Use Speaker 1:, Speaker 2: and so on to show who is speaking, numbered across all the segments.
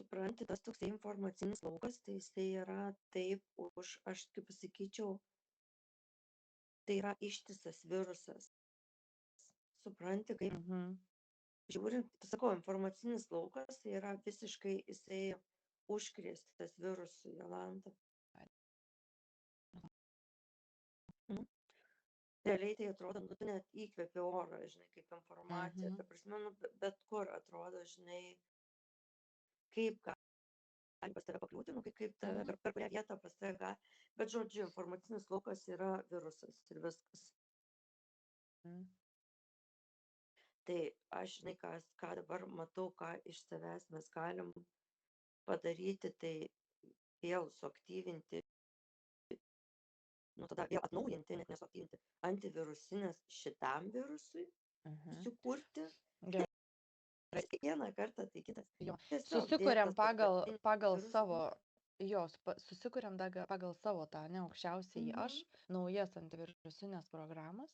Speaker 1: supranti, tas toksai informacinis laukas, tai jisai yra taip aš kaip pasakyčiau, tai yra ištisas virusas. Supranti, kaip
Speaker 2: Mhm.
Speaker 1: žiūrint, sakau, informacinis laukas tai yra visiškai jisai užkrėstas virusu, Jolanta. Mhm. Realiai tai atrodo, tu net įkvėpi orą, žinai, kaip informacija. Ta prasme, bet kur atrodo, žinai, kaip gali pas tave pakliūti, kaip tave, per kurią vietą pas tave. Bet žodžiu, informacinis laukas yra virusas ir viskas. Tai aš, žinai, ką dabar matau, ką iš savęs mes galim padaryti, tai vėl suaktyvinti, tada vėl atnaujinti, net nesuaktyvinti, antivirusinės šitam virusui sukurti. Kiekvieną kartą tai kitas.
Speaker 2: Susikuriam pagal savo, susikuriam pagal savo tą aukščiausiai aš, naujas antivirusinės programas.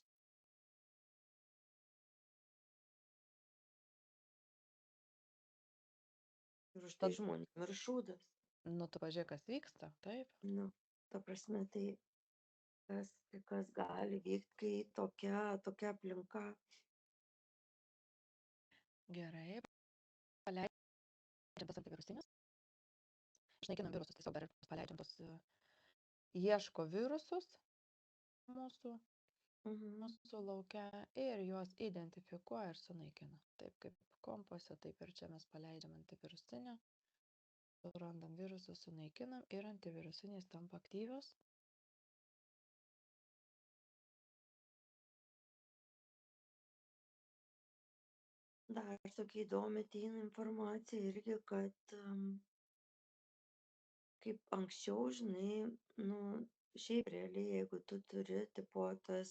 Speaker 1: Ir už tai žmonėm ir šūdas.
Speaker 2: Nu, tu pažiūrėk, kas vyksta, taip.
Speaker 1: Nu, ta prasme, tai kas gali vykti, kai tokia aplinka.
Speaker 2: Gerai, paleidžiam tas antivirusinės. Išnaikinam virusus, tiesiog dar paleidžiam tos, ieško virusus mūsų lauke ir juos identifikuoja ir sunaikina. Taip kaip kompose, taip ir čia mes paleidžiam antivirusinę, surandam virusus, sunaikinam ir antivirusinės tampa aktyvios.
Speaker 1: Dar tokia įdomi ateina informacija irgi, kad kaip anksčiau, žinai, nu, šiaip realiai, jeigu tu turi tipo tas,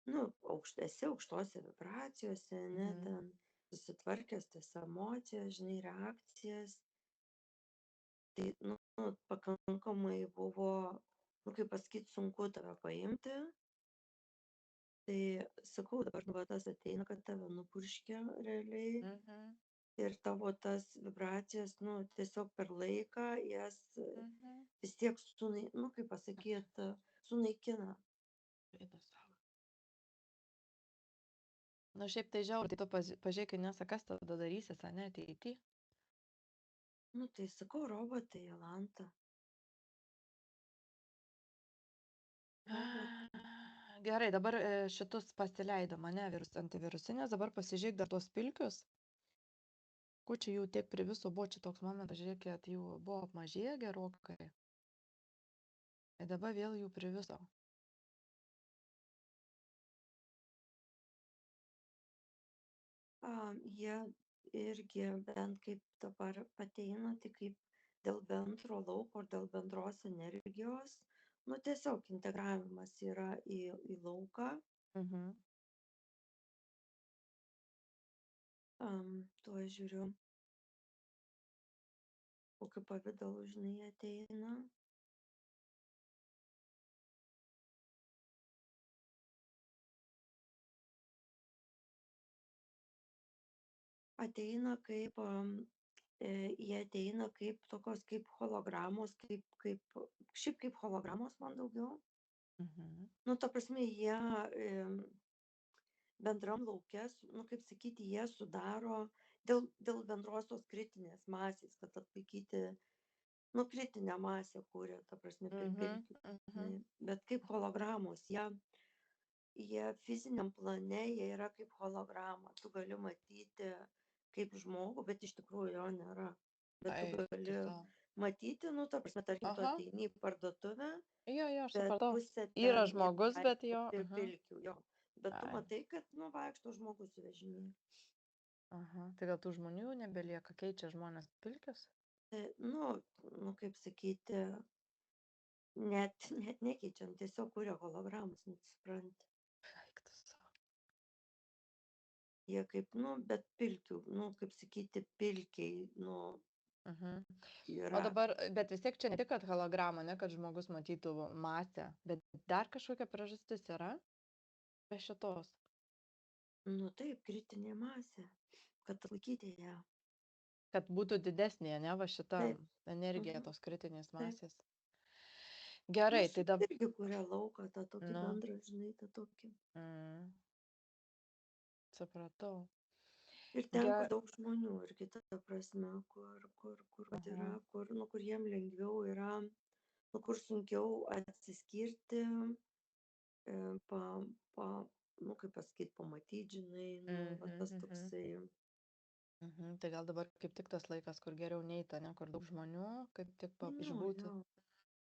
Speaker 1: nu, esi aukštose vibracijose, ne, ten susitvarkęs tas emocijas, žinai, reakcijas, tai, nu, pakankamai buvo, nu, kaip pasakyti, sunku tave paimti. Tai sakau, dabar nu, tas ateina, kad tave nupurškia realiai ir tavo tas vibracijas, nu, tiesiog per laiką jas vis tiek, nu, kaip pasakyti, sunaikina.
Speaker 2: Nu, šiaip tai žiaur, tai tu pažiūrėk, Inesa, kas tada darysis, ane, ateity?
Speaker 1: Nu, tai sakau, robotai, Jolanta.
Speaker 2: Gerai, dabar šitus pasileidom, ane, antivirusinės, dabar pasižiūrėk dar tos pilkius. Ko čia jų tiek prie viso buvo, čia toks momentas, žiūrėkit, jų buvo apmažėję gerokai. Ir dabar vėl jų prie viso.
Speaker 1: Jie irgi bent kaip dabar ateina, tai kaip dėl bendro lauko ir dėl bendros energijos, nu tiesiog integravimas yra į lauką. Tuo žiūriu, kokiu pavidalu, žinai, ateina. Ateina kaip, jie ateina kaip tokios, kaip hologramos, šiaip kaip hologramos man daugiau. Nu, ta prasme, jie bendram lauke, nu, kaip sakyti, jie sudaro dėl bendrosios kritinės masės, kad atlaikyti, nu, kritinę masę kūrė, ta prasme, bet kaip hologramos, jie fiziniam plane, jie yra kaip holograma, tu gali matyti kaip žmogų, bet iš tikrųjų jo nėra, bet tu gali matyti, nu, ta prasme, tarkim, tu ateini į parduotuvę, bet pusė
Speaker 2: yra žmogus, bet jo.
Speaker 1: Pilkių, jo. Bet tu matai, kad, nu, vaikšto žmogus su vežimėliu.
Speaker 2: Tai gal tų žmonių nebelieka, keičia žmonės pilkius?
Speaker 1: Nu, kaip sakyti, net nekeičiam, tiesiog kuria hologramas, nesupranti. Jie kaip, nu, bet pilkių, nu, kaip sakyti, pilkiai, nu, yra.
Speaker 2: O dabar, bet vis tiek čia ne tik, kad holograma, ne, kad žmogus matytų masę, bet dar kažkokia priežastis yra be šitos.
Speaker 1: Nu taip, kritinė masė, kad atlaikyti ją.
Speaker 2: Kad būtų didesnė, ane, va šita
Speaker 1: Taip.
Speaker 2: energija
Speaker 1: Mhm.
Speaker 2: tos kritinės
Speaker 1: Taip.
Speaker 2: masės. Gerai,
Speaker 1: Jos
Speaker 2: tai dabar.
Speaker 1: irgi kuria lauką, tą tokį
Speaker 2: Nu,
Speaker 1: bendrą, žinai, tą tokį.
Speaker 2: mm, supratau.
Speaker 1: Ir ten,
Speaker 2: Ge
Speaker 1: kur daug žmonių, irgi ta prasme, kur vat yra,
Speaker 2: aha.
Speaker 1: kur jiem lengviau yra, kur sunkiau atsiskirti, pa, pa, kaip pasakyt, pamatyt, žinai, va
Speaker 2: Mhm,
Speaker 1: tas
Speaker 2: mhm,
Speaker 1: toksai,
Speaker 2: mhm. Tai gal dabar kaip tik tas laikas, kur geriau neit, ane, kur daug žmonių, kaip tik
Speaker 1: nu,
Speaker 2: išbūti.
Speaker 1: jo,